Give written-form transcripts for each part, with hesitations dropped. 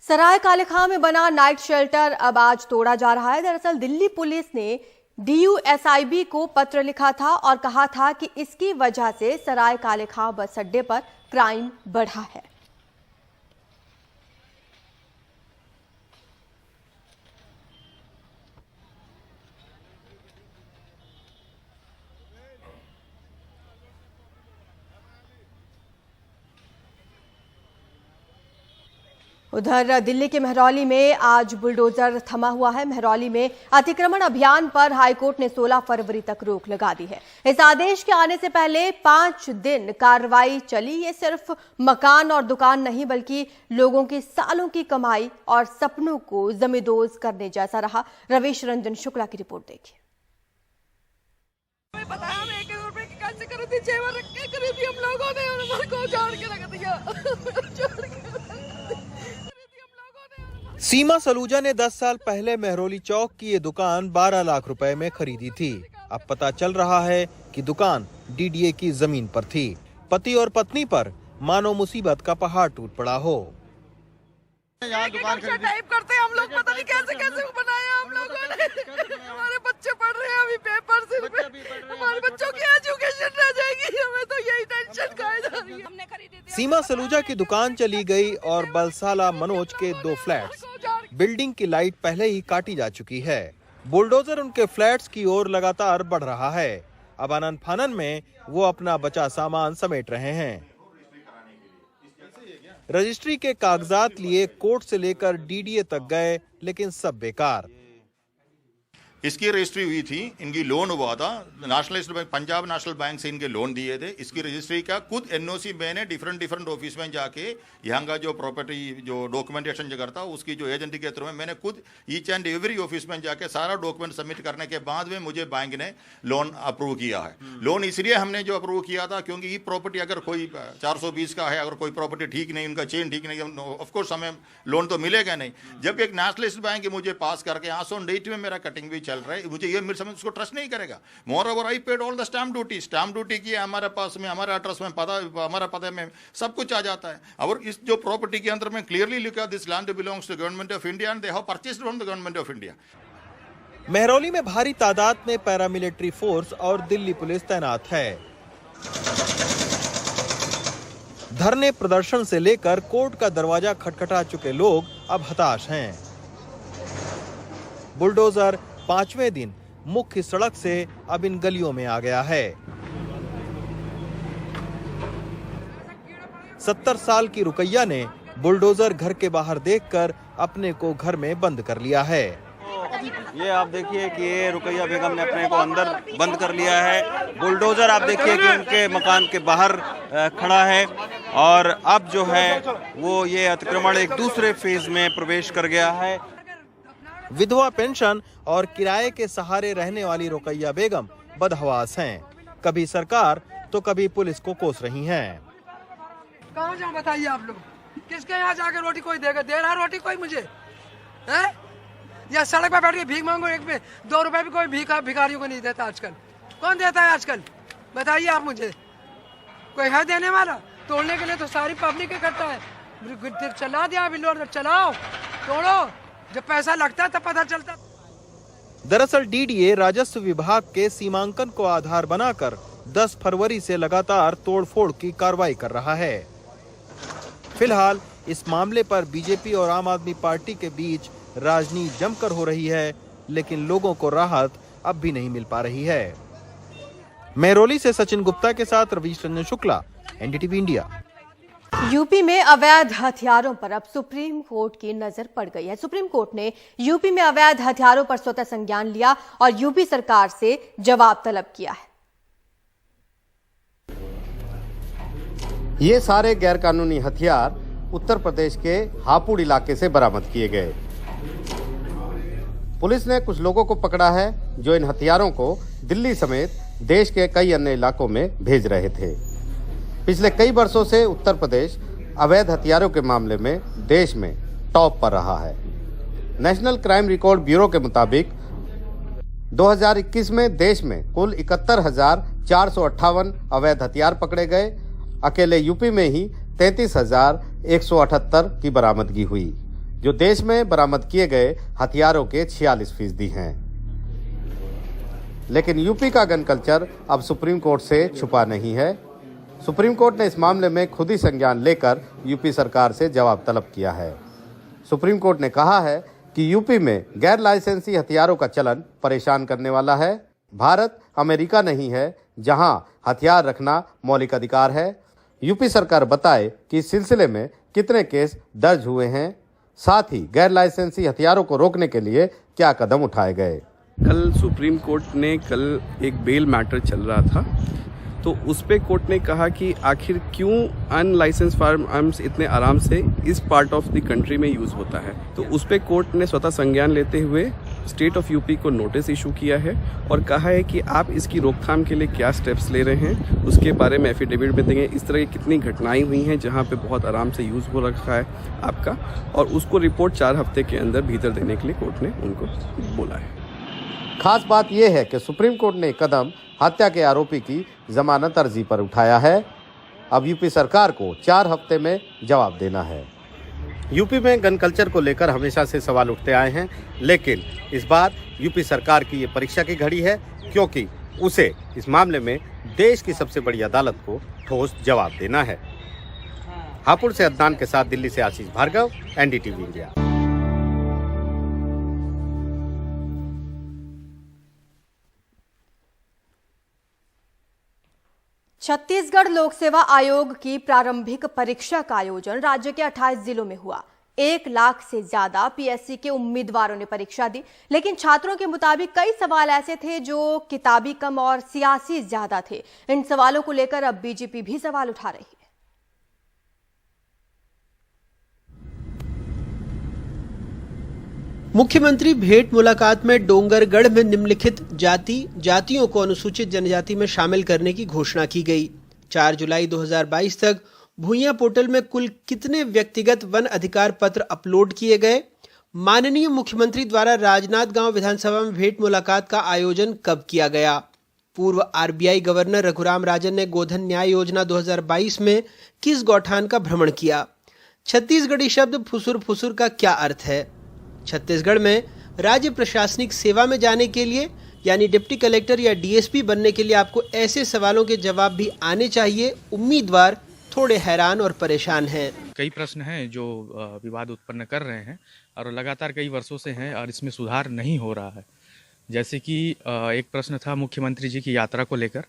सराय काले खां में बना नाइट शेल्टर अब आज तोड़ा जा रहा है। दरअसल दिल्ली पुलिस ने DUSIB को पत्र लिखा था और कहा था कि इसकी वजह से सराय काले खां बस अड्डे पर क्राइम बढ़ा है। उधर दिल्ली के महरौली में आज बुलडोजर थमा हुआ है। महरौली में अतिक्रमण अभियान पर हाईकोर्ट ने 16 फरवरी तक रोक लगा दी है। इस आदेश के आने से पहले 5 दिन कार्रवाई चली। ये सिर्फ मकान और दुकान नहीं बल्कि लोगों की सालों की कमाई और सपनों को जमींदोज करने जैसा रहा। रवीश रंजन शुक्ला की रिपोर्ट देखिए। सीमा सलूजा ने 10 साल पहले महरौली चौक की ये दुकान 12 लाख रुपए में खरीदी थी। अब पता चल रहा है कि दुकान DDA की जमीन पर थी। पति और पत्नी पर मानो मुसीबत का पहाड़ टूट पड़ा हो। यहाँ दुकान टाइप करते हैं हम लोग, पता नहीं कैसे कैसे बनाया हम लोगों ने। हमारे बच्चे पढ़ रहे हैं अभी पेपर से, हमारे बच्चों की एजुकेशन रह जाएगी, हमें तो यही टेंशन खाई जा रही है। हमने खरीदी थी। सीमा सलूजा की दुकान चली गई और बलसाला मनोज के 2 फ्लैट्स। बिल्डिंग की लाइट पहले ही काटी जा चुकी है। बुलडोजर उनके फ्लैट्स की ओर लगातार बढ़ रहा है। अब आनन फानन में वो अपना बचा सामान समेट रहे हैं। रजिस्ट्री के कागजात लिए कोर्ट से लेकर DDA तक गए, लेकिन सब बेकार। इसकी रजिस्ट्री हुई थी, इनकी लोन हुआ था, nationalised bank Punjab national bank से इनके लोन दिए थे। इसकी रजिस्ट्री का खुद NOC मैंने डिफरेंट ऑफिस में जाके यहाँ का जो प्रॉपर्टी जो डॉक्यूमेंटेशन जो करता उसकी जो एजेंट के थ्रू में मैंने खुद ईच एंड एवरी ऑफिस में जाके सारा डॉक्यूमेंट सबमिट करने के बाद में मुझे बैंक ने लोन अप्रूव किया है। लोन इसलिए हमने जो अप्रूव किया था क्योंकि ये प्रॉपर्टी अगर कोई 420 का है, अगर कोई प्रॉपर्टी ठीक नहीं, उनका चेन ठीक नहीं, ऑफकोर्स हमें लोन तो मिलेगा नहीं। जब एक नेशनलाइज्ड बैंक मुझे पास करके आज ऑन डेट में मेरा कटिंग भी चल रहा है, मुझे ये समझ उसको ट्रस्ट नहीं करेगा। More over I paid all the stamp duty की हमारे पास में, हमारे एड्रेस में पता, हमारा पता में सब कुछ आ जाता है। और इस जो प्रॉपर्टी के अंदर में क्लियरली लिखा this land belongs to government of India and they have purchased from the government of India. Mehrauli में भारी तादाद में पैरामिलिट्री फोर्स और दिल्ली पुलिस तैनात है। धरने प्रदर्शन से लेकर कोर्ट का दरवाजा खटखटा चुके लोग अब हताश हैं। बुलडोजर 5वें दिन मुख्य सड़क से अब इन गलियों में आ गया है। 70 साल की रुकैया ने बुलडोजर घर के बाहर देखकर अपने को घर में बंद कर लिया है। ये आप देखिए कि ये रुकैया बेगम ने अपने को अंदर बंद कर लिया है। बुलडोजर आप देखिए कि उनके मकान के बाहर खड़ा है और अब जो है वो ये अतिक्रमण एक दूसरे फेज में प्रवेश कर गया है। विधवा पेंशन और किराए के सहारे रहने वाली रुकैया बेगम बदहवास हैं। कभी सरकार तो कभी पुलिस को कोस रही हैं। कहाँ जाऊँ बताइए आप लोग, किसके यहाँ जाके रोटी कोई देगा? दे रहा रोटी कोई मुझे है? या सड़क पर बैठ के भीख मांगो, एक में 2 रुपए भी कोई भिखारियों को नहीं देता आजकल। कौन देता है आजकल? बताइए आप मुझे, कोई है देने वाला? तोड़ने के लिए तो सारी पब्लिक इकट्ठा है। चला दिया बिल्डर, चलाओ तोड़ो, जब पैसा लगता है तब पता चलता। दरअसल DDA राजस्व विभाग के सीमांकन को आधार बनाकर 10 फरवरी से लगातार तोड़फोड़ की कार्रवाई कर रहा है। फिलहाल इस मामले पर बीजेपी और आम आदमी पार्टी के बीच राजनीति जमकर हो रही है, लेकिन लोगों को राहत अब भी नहीं मिल पा रही है। महरौली से सचिन गुप्ता के साथ Ravish Ranjan Shukla, NDTV India. UP में अवैध हथियारों पर अब सुप्रीम कोर्ट की नजर पड़ गई है। सुप्रीम कोर्ट ने यूपी में अवैध हथियारों पर स्वतः संज्ञान लिया और यूपी सरकार से जवाब तलब किया है। ये सारे गैरकानूनी हथियार उत्तर प्रदेश के हापुड़ इलाके से बरामद किए गए। पुलिस ने कुछ लोगों को पकड़ा है जो इन हथियारों को दिल्ली समेत देश के कई अन्य इलाकों में भेज रहे थे। पिछले कई वर्षों से उत्तर प्रदेश अवैध हथियारों के मामले में देश में टॉप पर रहा है। नेशनल क्राइम रिकॉर्ड ब्यूरो के मुताबिक 2021 में देश में कुल 71,458 अवैध हथियार पकड़े गए। अकेले यूपी में ही 33,178 की बरामदगी हुई। जो देश में बरामद किए गए हथियारों के 46% हैं। लेकिन यूपी का गन कल्चर अब सुप्रीम कोर्ट से छुपा नहीं है। सुप्रीम कोर्ट ने इस मामले में खुद ही संज्ञान लेकर यूपी सरकार से जवाब तलब किया है। सुप्रीम कोर्ट ने कहा है कि यूपी में गैर लाइसेंसी हथियारों का चलन परेशान करने वाला है। भारत अमेरिका नहीं है जहां हथियार रखना मौलिक अधिकार है। यूपी सरकार बताए कि इस सिलसिले में कितने केस दर्ज हुए हैं, साथ ही गैर लाइसेंसी हथियारों को रोकने के लिए क्या कदम उठाए गए। कल सुप्रीम कोर्ट ने कल एक बेल मैटर चल रहा था, तो उस पे कोर्ट ने कहा कि आखिर क्यों अनलाइसेंस फायर आर्म्स इतने आराम से इस पार्ट ऑफ द कंट्री में यूज़ होता है। तो उस पे कोर्ट ने स्वतः संज्ञान लेते हुए स्टेट ऑफ यूपी को नोटिस इशू किया है और कहा है कि आप इसकी रोकथाम के लिए क्या स्टेप्स ले रहे हैं, उसके बारे में एफिडेविट में देंगे। इस तरह की कितनी घटनाएं हुई हैं जहां पे बहुत आराम से यूज़ हो रखा है आपका, और उसको रिपोर्ट 4 हफ्ते के अंदर भीतर देने के लिए कोर्ट ने उनको बोला है। खास बात यह है कि सुप्रीम कोर्ट ने कदम हत्या के आरोपी की जमानत अर्जी पर उठाया है। अब यूपी सरकार को 4 हफ्ते में जवाब देना है। यूपी में गन कल्चर को लेकर हमेशा से सवाल उठते आए हैं, लेकिन इस बार यूपी सरकार की ये परीक्षा की घड़ी है, क्योंकि उसे इस मामले में देश की सबसे बड़ी अदालत को ठोस जवाब देना है। हापुड़ से अदनान के साथ दिल्ली से आशीष भार्गव, एनडीटीवी इंडिया। छत्तीसगढ़ लोक सेवा आयोग की प्रारंभिक परीक्षा का आयोजन राज्य के 28 जिलों में हुआ। 1 लाख से ज्यादा पीएससी के उम्मीदवारों ने परीक्षा दी, लेकिन छात्रों के मुताबिक कई सवाल ऐसे थे जो किताबी कम और सियासी ज्यादा थे। इन सवालों को लेकर अब बीजेपी भी सवाल उठा रही है। मुख्यमंत्री भेंट मुलाकात में डोंगरगढ़ में निम्नलिखित जातियों को अनुसूचित जनजाति में शामिल करने की घोषणा की गई। 4 जुलाई 2022 तक भूइयां पोर्टल में कुल कितने व्यक्तिगत वन अधिकार पत्र अपलोड किए गए? माननीय मुख्यमंत्री द्वारा राजनांदगांव विधानसभा में भेंट मुलाकात का आयोजन कब किया गया? पूर्व आरबीआई गवर्नर रघुराम राजन ने गोधन न्याय योजना 2022 में किस गौठान का भ्रमण किया? छत्तीसगढ़ी शब्द फुसुर फुसुर का क्या अर्थ है? छत्तीसगढ़ में राज्य प्रशासनिक सेवा में जाने के लिए यानी डिप्टी कलेक्टर या डीएसपी बनने के लिए आपको ऐसे सवालों के जवाब भी आने चाहिए। उम्मीदवार थोड़े हैरान और परेशान हैं। कई प्रश्न हैं जो विवाद उत्पन्न कर रहे हैं और लगातार कई वर्षों से हैं और इसमें सुधार नहीं हो रहा है। जैसे कि एक प्रश्न था मुख्यमंत्री जी की यात्रा को लेकर,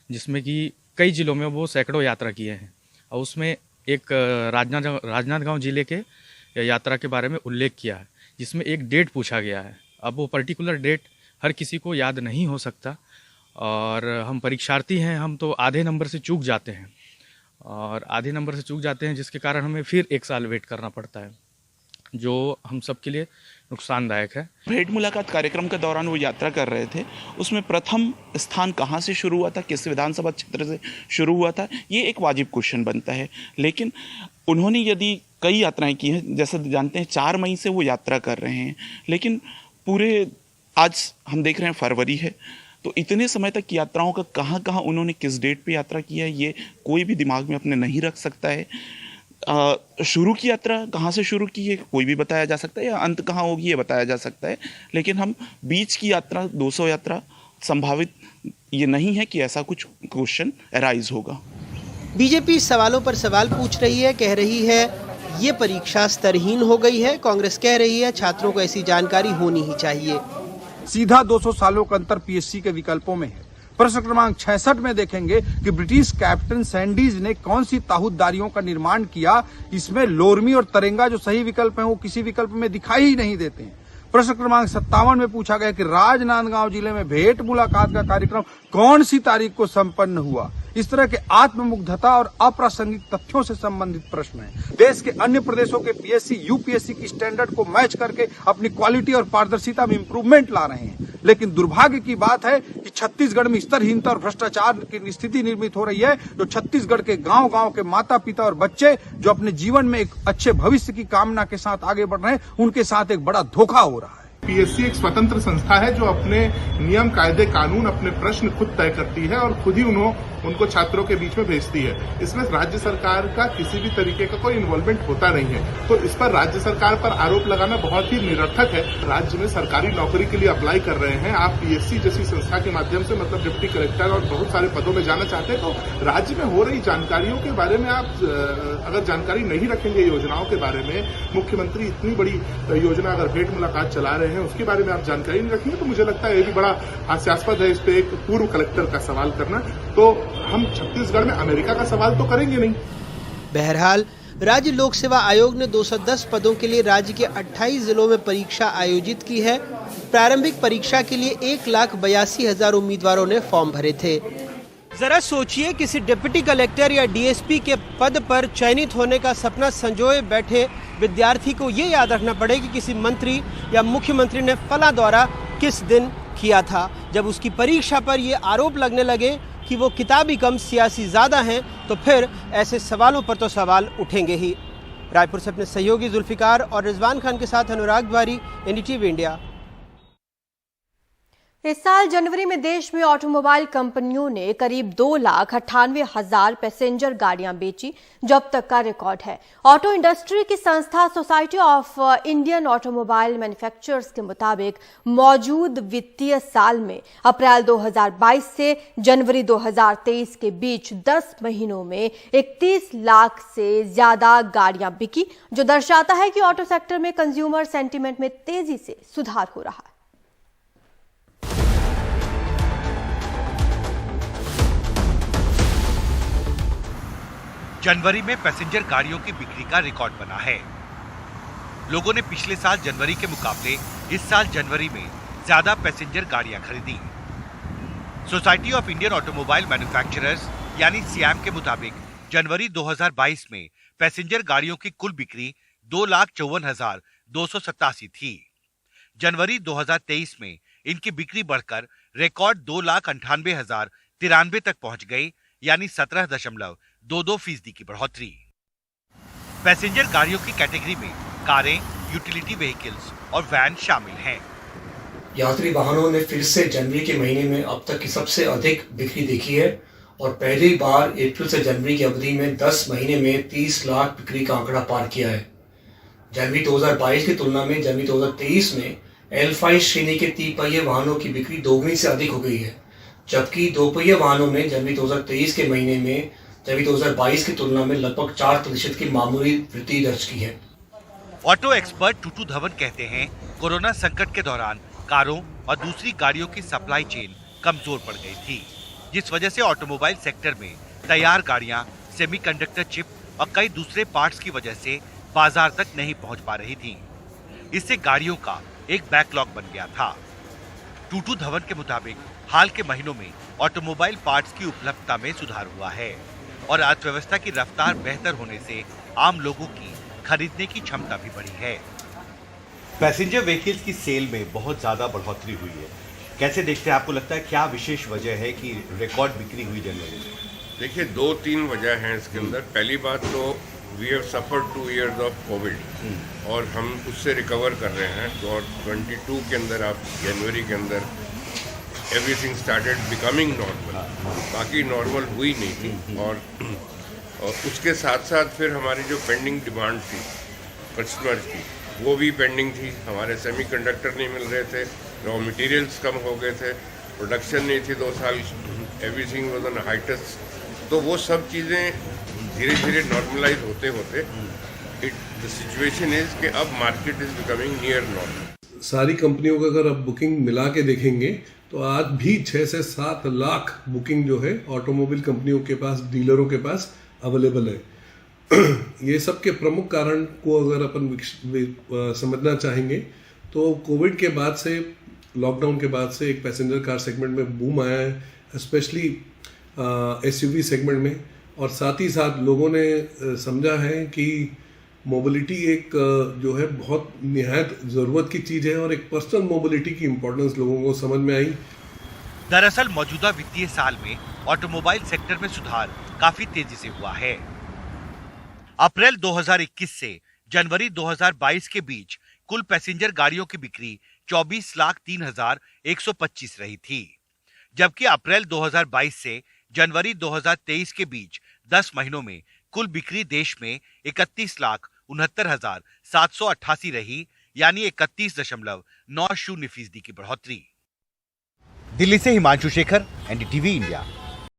जिसमें कि कई जिलों में वो सैकड़ों यात्रा किए हैं और उसमें एक राजनांदगांव जिले के यात्रा के बारे में उल्लेख किया है, जिसमें एक डेट पूछा गया है। अब वो पर्टिकुलर डेट हर किसी को याद नहीं हो सकता और हम परीक्षार्थी हैं, हम तो आधे नंबर से चूक जाते हैं और आधे नंबर से चूक जाते हैं जिसके कारण हमें फिर 1 साल वेट करना पड़ता है, जो हम सब के लिए नुकसानदायक है। भेंट मुलाकात कार्यक्रम के दौरान वो यात्रा कर रहे थे, उसमें प्रथम स्थान कहाँ से शुरू हुआ था, किस विधानसभा क्षेत्र से शुरू हुआ था, ये एक वाजिब क्वेश्चन बनता है। लेकिन उन्होंने यदि कई यात्राएं की हैं, जैसे जानते हैं 4 मई से वो यात्रा कर रहे हैं, लेकिन पूरे आज हम देख रहे हैं फरवरी है, तो इतने समय तक यात्राओं का कहाँ उन्होंने किस डेट पे यात्रा किया है ये कोई भी दिमाग में अपने नहीं रख सकता है। शुरू की यात्रा कहाँ से शुरू की है कोई भी बताया जा सकता है, या अंत कहाँ होगी ये बताया जा सकता है, लेकिन हम बीच की यात्रा 200 यात्रा संभावित ये नहीं है कि ऐसा कुछ क्वेश्चन अराइज होगा। बीजेपी सवालों पर सवाल पूछ रही है, कह रही है ये परीक्षा स्तरहीन हो गई है। कांग्रेस कह रही है छात्रों को ऐसी जानकारी होनी ही चाहिए। सीधा 200 सालों का अंतर पीएससी के विकल्पों में है। प्रश्न क्रमांक 66 में देखेंगे कि ब्रिटिश कैप्टन सैंडीज ने कौन सी ताहूदारियों का निर्माण किया। इसमें लोरमी और तरेंगा जो सही विकल्प हैं वो किसी विकल्प में दिखाई ही नहीं देते हैं। प्रश्न क्रमांक 57 में पूछा गया कि राजनांदगांव जिले में भेंट मुलाकात का कार्यक्रम कौन सी तारीख को संपन्न हुआ। इस तरह के आत्ममुग्धता और अप्रासंगिक तथ्यों से संबंधित प्रश्न है। देश के अन्य प्रदेशों के पीएससी यूपीएससी की स्टैंडर्ड को मैच करके अपनी क्वालिटी और पारदर्शिता में इंप्रूवमेंट ला रहे हैं, लेकिन दुर्भाग्य की बात है कि छत्तीसगढ़ में स्तरहीनता और भ्रष्टाचार की स्थिति निर्मित हो रही है, जो छत्तीसगढ़ के गांव-गांव के माता पिता और बच्चे जो अपने जीवन में एक अच्छे भविष्य की कामना के साथ आगे बढ़ रहे हैं, उनके साथ एक बड़ा धोखा हो रहा है। पीएससी एक स्वतंत्र संस्था है जो अपने नियम, कायदे, कानून, अपने प्रश्न खुद तय करती है और खुद ही उनको छात्रों के बीच में भेजती है। इसमें राज्य सरकार का किसी भी तरीके का कोई इन्वॉल्वमेंट होता नहीं है, तो इस पर राज्य सरकार पर आरोप लगाना बहुत ही निरर्थक है। राज्य में सरकारी नौकरी के लिए अप्लाई कर रहे हैं आप, पीएससी जैसी संस्था के माध्यम से मतलब डिप्टी कलेक्टर और बहुत सारे पदों में जाना चाहते हैं, तो राज्य में हो रही जानकारियों के बारे में आप अगर जानकारी नहीं रखेंगे, योजनाओं के बारे में, मुख्यमंत्री इतनी बड़ी योजना अगर भेंट मुलाकात चला रहे हैं उसके बारे में आप जानकारी नहीं रखेंगे, तो मुझे लगता है ये भी बड़ा हास्यास्पद है इस पे एक पूर्व कलेक्टर का सवाल करना। तो हम छत्तीसगढ़ में अमेरिका का सवाल तो करेंगे नहीं। बहरहाल राज्य लोक सेवा आयोग ने 210 पदों के लिए राज्य के 28 जिलों में परीक्षा आयोजित की है। प्रारंभिक परीक्षा के लिए 1,82,000 उम्मीदवारों ने फॉर्म भरे थे। जरा सोचिए, किसी डिप्टी कलेक्टर या डीएसपी के पद पर चयनित होने का सपना संजोए बैठे विद्यार्थी को ये याद रखना पड़े कि किसी मंत्री या मुख्यमंत्री ने फला दौरा किस दिन किया था। जब उसकी परीक्षा पर ये आरोप लगने लगे कि वो किताबी कम सियासी ज़्यादा हैं, तो फिर ऐसे सवालों पर तो सवाल उठेंगे ही। रायपुर से अपने सहयोगी जुल्फिकार और रिजवान खान के साथ अनुराग द्वारी, एनडीटीवी इंडिया। इस साल जनवरी में देश में ऑटोमोबाइल कंपनियों ने करीब 2,98,000 पैसेंजर गाड़ियां बेची, जो अब तक का रिकॉर्ड है। ऑटो इंडस्ट्री की संस्था society of Indian automobile manufacturers के मुताबिक मौजूद वित्तीय साल में अप्रैल 2022 से जनवरी 2023 के बीच 10 महीनों में 31 लाख से ज्यादा गाड़ियां बिकी, जो दर्शाता है कि ऑटो सेक्टर में कंज्यूमर सेंटीमेंट में तेजी से सुधार हो रहा है। जनवरी में पैसेंजर गाड़ियों की बिक्री का रिकॉर्ड बना है। लोगों ने पिछले साल जनवरी के मुकाबले इस साल जनवरी में ज्यादा पैसेंजर गाड़ियां खरीदी। Society of Indian automobile manufacturers यानी सियाम के मुताबिक जनवरी 2022 में पैसेंजर गाड़ियों की कुल बिक्री 2,54,287 थी। जनवरी 2023 में इनकी बिक्री बढ़कर रिकॉर्ड 2,98,093 तक पहुंच गई, यानी 17.22% की बढ़ोतरी। पैसेंजर गाड़ियों की कैटेगरी में कारें, यूटिलिटी व्हीकल्स और वैन शामिल हैं। यात्री वाहनों ने फिर से जनवरी के महीने में अब तक की सबसे अधिक बिक्री देखी है और पहली बार अप्रैल से जनवरी की अवधि में 10 महीने में 30 लाख बिक्री का आंकड़ा पार किया है। जनवरी 2022 की तुलना में जनवरी 2023 में L5 श्रेणी के 3 पहिए वाहनों की बिक्री दोगुनी से अधिक हो गई है, जबकि 2 पहिए वाहनों में जनवरी 2023 के महीने में जनवरी 2022 की तुलना में लगभग 4% की मामूली वृद्धि दर्ज की है। ऑटो एक्सपर्ट टूटू धवन कहते हैं, कोरोना संकट के दौरान कारों और दूसरी गाड़ियों की सप्लाई चेन कमजोर पड़ गई थी, जिस वजह से ऑटोमोबाइल सेक्टर में तैयार गाड़ियां, सेमीकंडक्टर चिप और कई दूसरे पार्ट्स की वजह से बाजार तक नहीं पहुंच पा रही थी। इससे गाड़ियों का एक बैकलॉग बन गया था। टूटू धवन के मुताबिक हाल के महीनों में ऑटोमोबाइल पार्ट्स की उपलब्धता में सुधार हुआ है और अर्थव्यवस्था की रफ्तार बेहतर होने से आम लोगों की खरीदने की क्षमता भी बढ़ी है। पैसेंजर व्हीकल्स की सेल में बहुत ज्यादा बढ़ोतरी हुई है, कैसे देखते हैं? आपको लगता है क्या विशेष वजह है कि रिकॉर्ड बिक्री हुई जनवरी में? देखिए, 2-3 वजह हैं इसके अंदर। पहली बात तो we have suffered 2 years of covid और हम उससे रिकवर कर रहे हैं। तो और 22 के अंदर आप जनवरी के अंदर एवरीथिंग स्टार्टेड बिकमिंग नॉर्मल, बाकी नॉर्मल हुई नहीं थी। और उसके साथ साथ फिर हमारी जो पेंडिंग डिमांड थी कस्टमर्स की, वो भी पेंडिंग थी। हमारे सेमीकंडक्टर नहीं मिल रहे थे, रॉ मटेरियल्स कम हो गए थे, प्रोडक्शन नहीं थी 2 साल, एवरीथिंग वाज ऑन हाइटेस्ट। तो वो सब चीज़ें धीरे धीरे नॉर्मलाइज होते होते द सिचुएशन इज कि अब market is becoming near normal. सारी कंपनियों का अगर आप बुकिंग मिला के देखेंगे तो आज भी 6 से 7 लाख बुकिंग जो है ऑटोमोबाइल कंपनियों के पास, डीलरों के पास अवेलेबल है। ये सब के प्रमुख कारण को अगर अपन समझना चाहेंगे तो कोविड के बाद से, लॉकडाउन के बाद से एक पैसेंजर कार सेगमेंट में बूम आया है, स्पेशली एसयूवी सेगमेंट में। और साथ ही साथ लोगों ने समझा है कि मोबिलिटी एक जो है बहुत निहायत ज़रूरत की चीज़ है और एक पर्सनल मोबिलिटी की इम्पोर्टेंस लोगों को समझ में आई। दरअसल मौजूदा वित्तीय साल में ऑटोमोबाइल सेक्टर में सुधार काफी तेजी से हुआ है। अप्रैल 2021 से जनवरी 2022 के बीच कुल पैसेंजर गाड़ियों की बिक्री 24,03,125 रही थी, जबकि अप्रैल 2022 से जनवरी 2023 के बीच 10 महीनों में कुल बिक्री देश में 31,69,788 रही, यानी 31.90% की बढ़ोतरी। दिल्ली से हिमांशु शेखर, एनडीटीवी इंडिया।